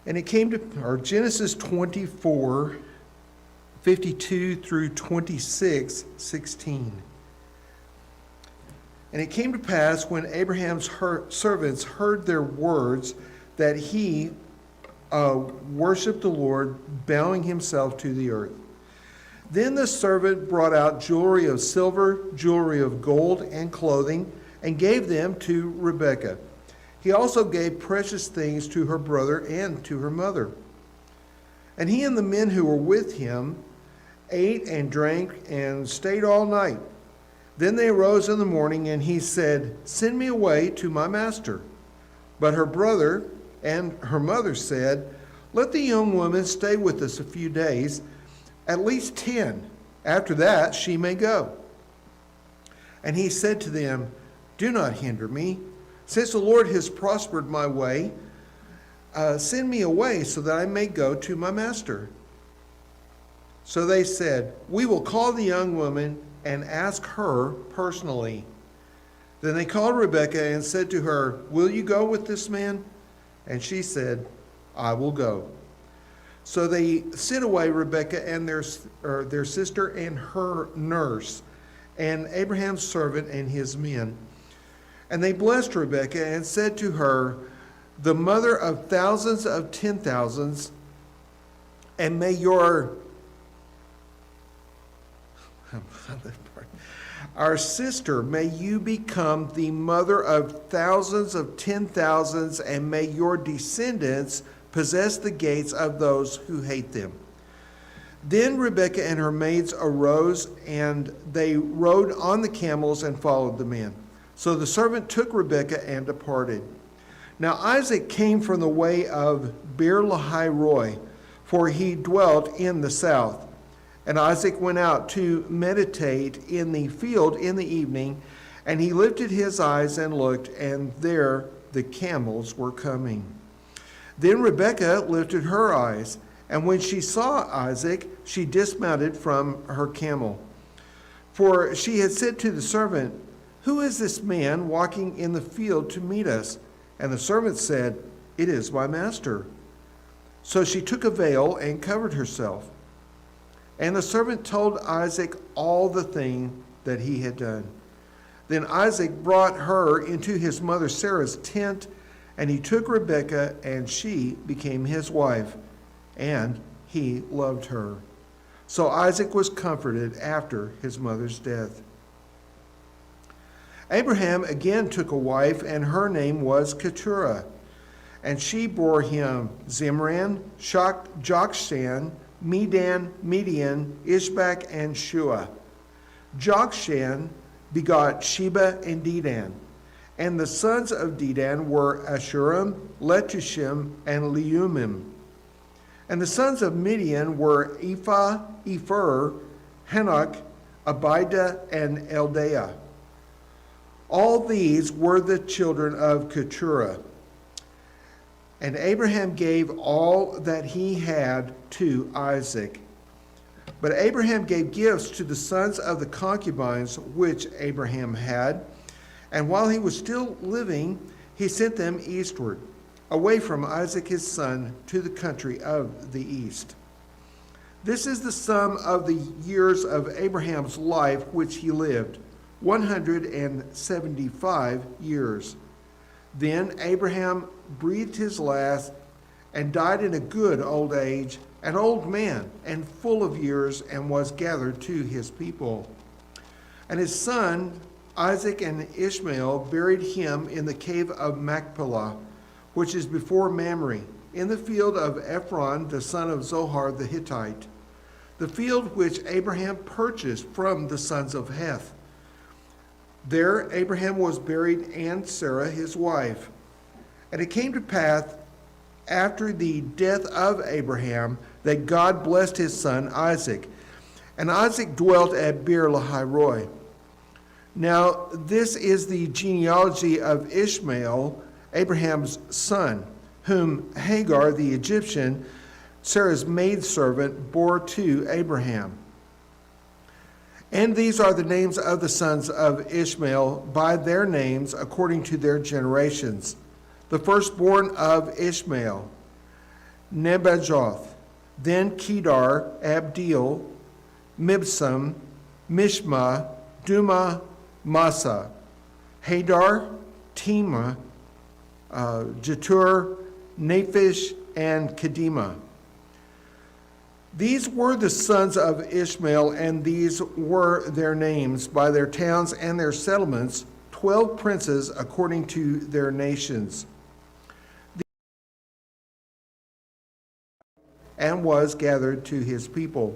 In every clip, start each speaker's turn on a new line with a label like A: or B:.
A: And it came to, or Genesis 24, 52 through 26, 16. And it came to pass when Abraham's servants heard their words that he worshiped the Lord, bowing himself to the earth. Then the servant brought out jewelry of silver, jewelry of gold, and clothing, and gave them to Rebekah. He also gave precious things to her brother and to her mother. And he and the men who were with him ate and drank and stayed all night. Then they arose in the morning, and he said, "Send me away to my master." But her brother and her mother said, "Let the young woman stay with us a few days, at least 10. After that she may go." And he said to them, "Do not hinder me. Since the Lord has prospered my way, send me away so that I may go to my master." So they said, "We will call the young woman and ask her personally." Then they called Rebekah and said to her, "Will you go with this man?" And she said, "I will go." So they sent away Rebekah and their sister and her nurse, and Abraham's servant and his men. And they blessed Rebekah and said to her, "The mother of thousands of 10,000s, and may our sister, may you become the mother of thousands of 10,000s, and may your descendants possess the gates of those who hate them." Then Rebekah and her maids arose, and they rode on the camels and followed the men. So the servant took Rebekah and departed. Now Isaac came from the way of Beer-lahai-roi, for he dwelt in the south. And Isaac went out to meditate in the field in the evening, and he lifted his eyes and looked, and there the camels were coming. Then Rebekah lifted her eyes, and when she saw Isaac, she dismounted from her camel. For she had said to the servant, "Who is this man walking in the field to meet us?" And the servant said, "It is my master." So she took a veil and covered herself. And the servant told Isaac all the thing that he had done. Then Isaac brought her into his mother Sarah's tent, and he took Rebekah, and she became his wife, and he loved her. So Isaac was comforted after his mother's death. Abraham again took a wife, and her name was Keturah. And she bore him Zimran, Jokshan, Medan, Midian, Ishbak, and Shua. Jokshan begot Sheba and Dedan. And the sons of Dedan were Ashurim, Letushim, and Leumim. And the sons of Midian were Ephah, Epher, Hanok, Abida, and Eldaah. All these were the children of Keturah. And Abraham gave all that he had to Isaac. But Abraham gave gifts to the sons of the concubines which Abraham had. And while he was still living, he sent them eastward, away from Isaac his son, to the country of the east. This is the sum of the years of Abraham's life which he lived, 175 years. Then Abraham breathed his last and died in a good old age, an old man and full of years, and was gathered to his people. And his son Isaac and Ishmael buried him in the cave of Machpelah, which is before Mamre, in the field of Ephron the son of Zohar the Hittite, the field which Abraham purchased from the sons of Heth. There Abraham was buried, and Sarah his wife. And it came to pass after the death of Abraham that God blessed his son Isaac. And Isaac dwelt at Beer-lahai-roi. Now this is the genealogy of Ishmael, Abraham's son, whom Hagar the Egyptian, Sarah's maidservant, bore to Abraham. And these are the names of the sons of Ishmael by their names according to their generations. The firstborn of Ishmael, Nebajoth, then Kedar, Abdeel, Mibsam, Mishma, Duma, Massa, Hadar, Tema, Jetur, Naphish, and Kedema. These were the sons of Ishmael, and these were their names by their towns and their settlements, 12 princes according to their nations. And was gathered to his people.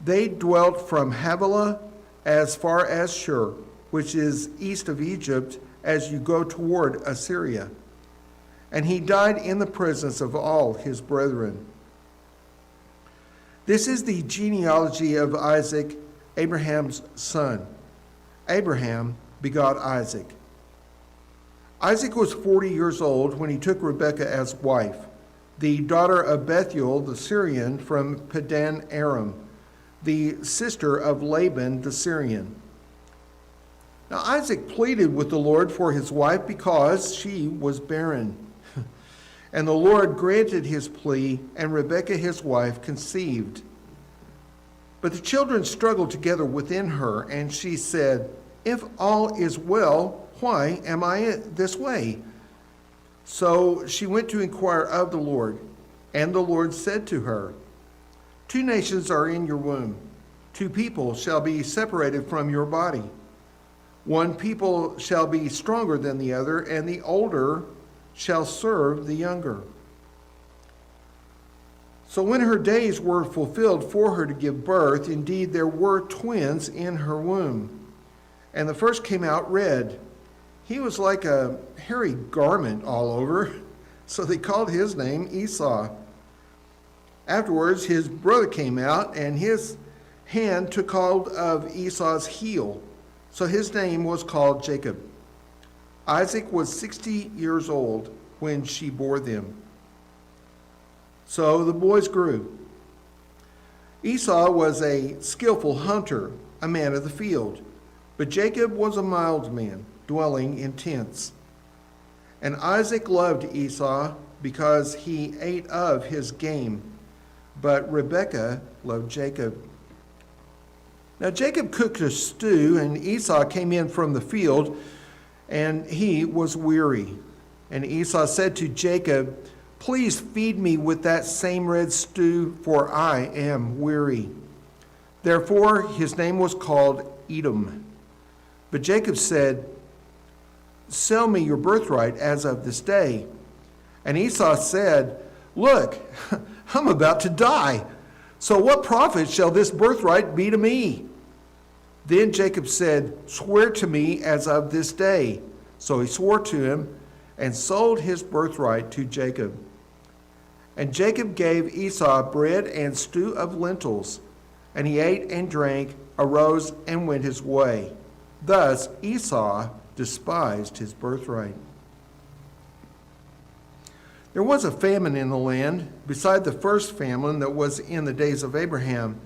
A: They dwelt from Havilah as far as Shur, which is east of Egypt, as you go toward Assyria. And he died in the presence of all his brethren. This is the genealogy of Isaac, Abraham's son. Abraham begot Isaac. Isaac was 40 years old when he took Rebekah as wife, the daughter of Bethuel the Syrian from Padan Aram, the sister of Laban the Syrian. Now Isaac pleaded with the Lord for his wife because she was barren. And the Lord granted his plea, and Rebekah his wife conceived. But the children struggled together within her, and she said, "If all is well, why am I this way?" So she went to inquire of the Lord, and the Lord said to her, "Two nations are in your womb. Two people shall be separated from your body. One people shall be stronger than the other, and the older shall serve the younger." So when her days were fulfilled for her to give birth, indeed there were twins in her womb. And the first came out red. He was like a hairy garment all over, so they called his name Esau. Afterwards his brother came out, and his hand took hold of Esau's heel, so his name was called Jacob. Isaac was 60 years old when she bore them. So the boys grew. Esau was a skillful hunter, a man of the field, but Jacob was a mild man, dwelling in tents. And Isaac loved Esau because he ate of his game, but Rebekah loved Jacob. Now Jacob cooked a stew, and Esau came in from the field, and he was weary. And Esau said to Jacob, "Please feed me with that same red stew, for I am weary." Therefore his name was called Edom. But Jacob said, "Sell me your birthright as of this day." And Esau said, "Look, I'm about to die. So what profit shall this birthright be to me?" Then Jacob said, "Swear to me as of this day." So he swore to him and sold his birthright to Jacob. And Jacob gave Esau bread and stew of lentils, and he ate and drank, arose and went his way. Thus Esau despised his birthright. There was a famine in the land, beside the first famine that was in the days of Abraham.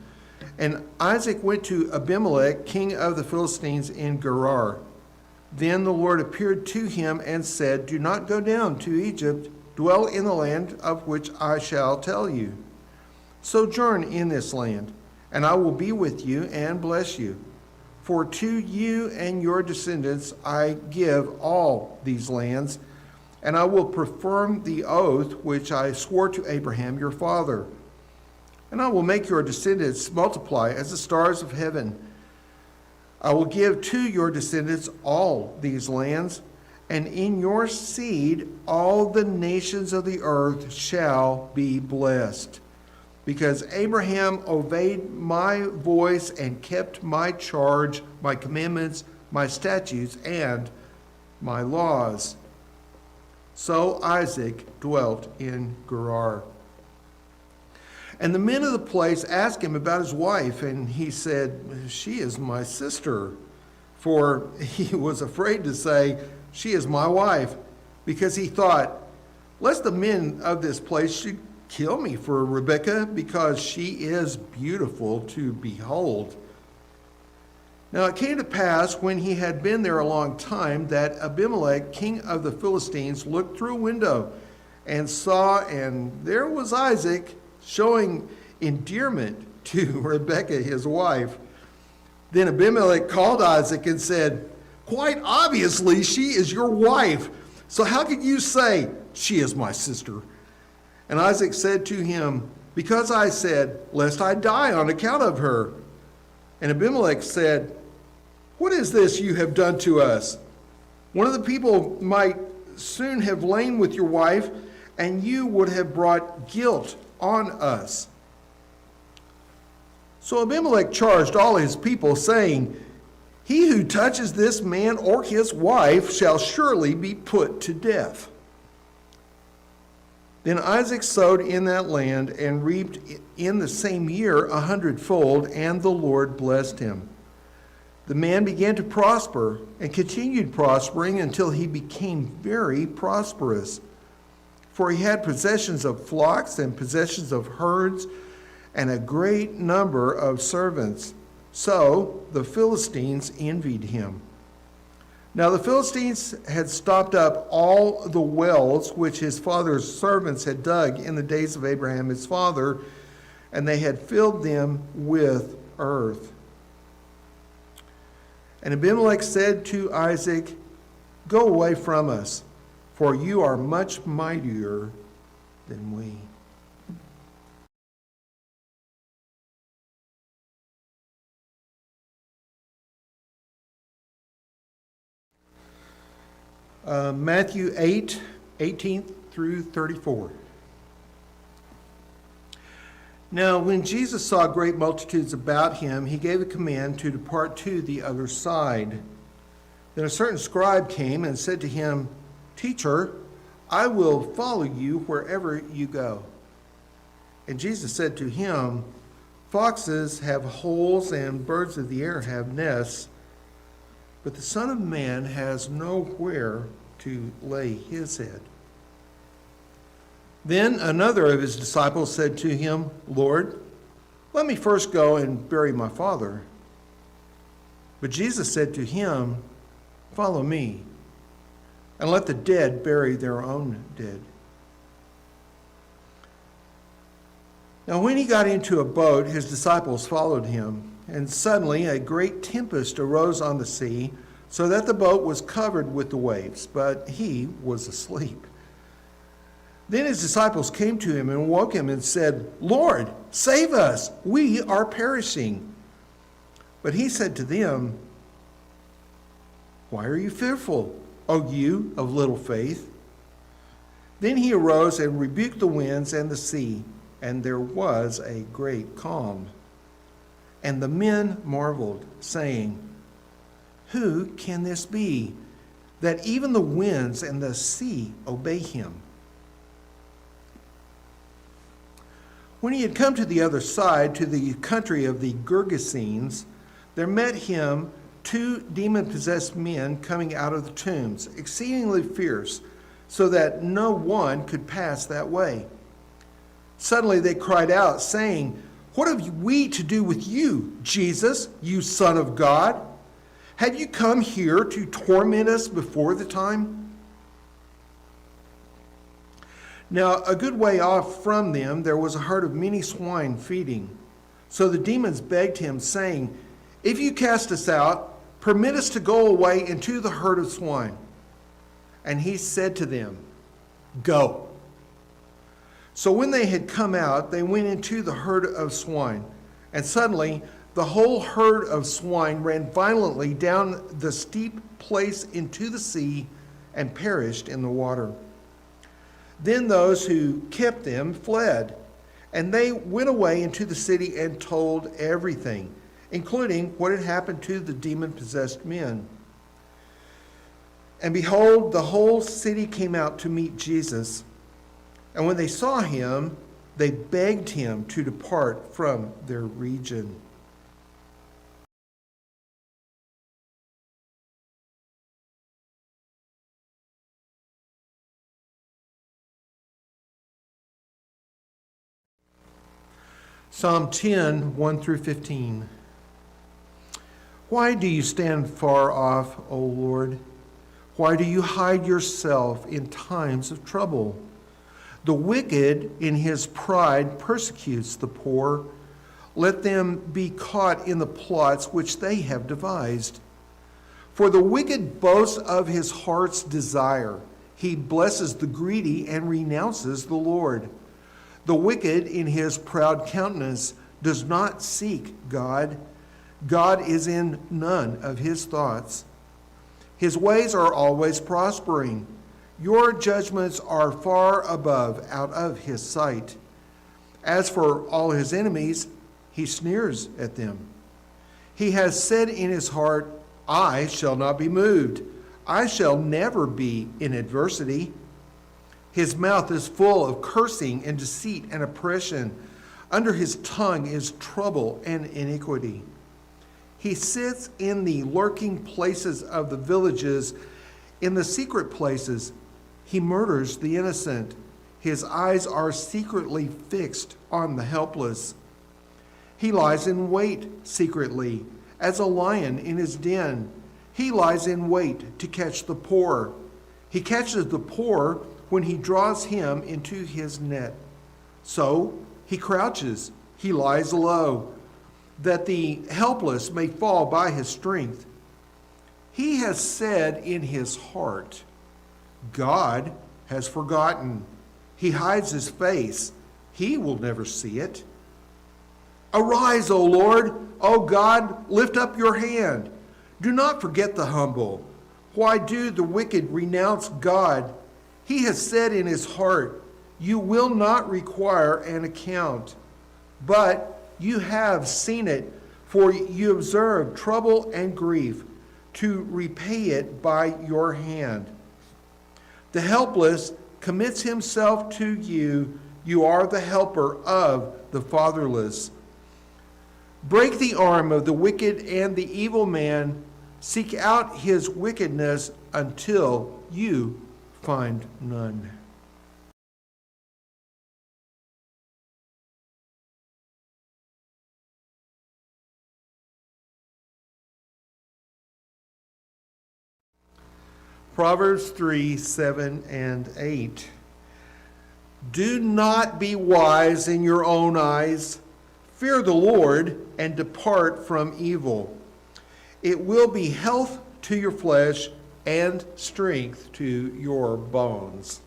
A: And Isaac went to Abimelech, king of the Philistines, in Gerar. Then the Lord appeared to him and said, "Do not go down to Egypt. Dwell in the land of which I shall tell you. Sojourn in this land, and I will be with you and bless you. For to you and your descendants I give all these lands, and I will perform the oath which I swore to Abraham your father. And I will make your descendants multiply as the stars of heaven. I will give to your descendants all these lands, and in your seed all the nations of the earth shall be blessed. Because Abraham obeyed my voice and kept my charge, my commandments, my statutes, and my laws." So Isaac dwelt in Gerar. And the men of the place asked him about his wife, and he said, "She is my sister." For he was afraid to say, "She is my wife," because he thought, lest the men of this place should kill me for Rebekah, because she is beautiful to behold. Now it came to pass, when he had been there a long time, that Abimelech, king of the Philistines, looked through a window and saw, and there was Isaac showing endearment to Rebekah, his wife. Then Abimelech called Isaac and said, "Quite obviously, she is your wife. So how can you say, 'She is my sister'?" And Isaac said to him, "Because I said, 'Lest I die on account of her.'" And Abimelech said, "What is this you have done to us? One of the people might soon have lain with your wife, and you would have brought guilt on us." So Abimelech charged all his people, saying, "He who touches this man or his wife shall surely be put to death." Then Isaac sowed in that land and reaped in the same year 100-fold, and the Lord blessed him. The man began to prosper and continued prospering until he became very prosperous. For he had possessions of flocks and possessions of herds and a great number of servants. So the Philistines envied him. Now the Philistines had stopped up all the wells which his father's servants had dug in the days of Abraham his father, and they had filled them with earth. And Abimelech said to Isaac, "Go away from us, for you are much mightier than we." Matthew 8:18 through 34. Now, when Jesus saw great multitudes about him, he gave a command to depart to the other side. Then a certain scribe came and said to him, "Teacher, I will follow you wherever you go." And Jesus said to him, "Foxes have holes and birds of the air have nests, but the Son of Man has nowhere to lay his head." Then another of his disciples said to him, "Lord, let me first go and bury my father." But Jesus said to him, "Follow me, and let the dead bury their own dead." Now when he got into a boat, his disciples followed him. And suddenly a great tempest arose on the sea, so that the boat was covered with the waves, but he was asleep. Then his disciples came to him and woke him and said, "Lord, save us, we are perishing." But he said to them, "Why are you fearful, O you of little faith?" Then he arose and rebuked the winds and the sea, and there was a great calm. And the men marveled, saying, "Who can this be, that even the winds and the sea obey him?" When he had come to the other side, to the country of the Gergesenes, there met him 2 demon-possessed men coming out of the tombs, exceedingly fierce, so that no one could pass that way. Suddenly they cried out, saying, "What have we to do with you, Jesus, you Son of God? Have you come here to torment us before the time?" Now a good way off from them there was a herd of many swine feeding. So the demons begged him, saying, "If you cast us out, permit us to go away into the herd of swine." And he said to them, "Go." So when they had come out, they went into the herd of swine. And suddenly the whole herd of swine ran violently down the steep place into the sea and perished in the water. Then those who kept them fled, and they went away into the city and told everything, including what had happened to the demon-possessed men. And behold, the whole city came out to meet Jesus. And when they saw him, they begged him to depart from their region. Psalm 10, 1 through 15. Why do you stand far off, O Lord? Why do you hide yourself in times of trouble? The wicked in his pride persecutes the poor. Let them be caught in the plots which they have devised. For the wicked boasts of his heart's desire. He blesses the greedy and renounces the Lord. The wicked in his proud countenance does not seek God. God is in none of his thoughts. His ways are always prospering. Your judgments are far above out of his sight. As for all his enemies, he sneers at them. He has said in his heart, I shall not be moved. I shall never be in adversity. His mouth is full of cursing and deceit and oppression. Under his tongue is trouble and iniquity. He sits in the lurking places of the villages, in the secret places. He murders the innocent. His eyes are secretly fixed on the helpless. He lies in wait secretly, as a lion in his den. He lies in wait to catch the poor. He catches the poor when he draws him into his net. So he crouches, he lies low, that the helpless may fall by his strength. He has said in his heart, God has forgotten. He hides his face. He will never see it. Arise, O Lord. O God, lift up your hand. Do not forget the humble. Why do the wicked renounce God? He has said in his heart, you will not require an account. But you have seen it, for you observe trouble and grief, to repay it by your hand. The helpless commits himself to you. You are the helper of the fatherless. Break the arm of the wicked and the evil man. Seek out his wickedness until you find none. Proverbs 3, 7, and 8. Do not be wise in your own eyes. Fear the Lord and depart from evil. It will be health to your flesh and strength to your bones.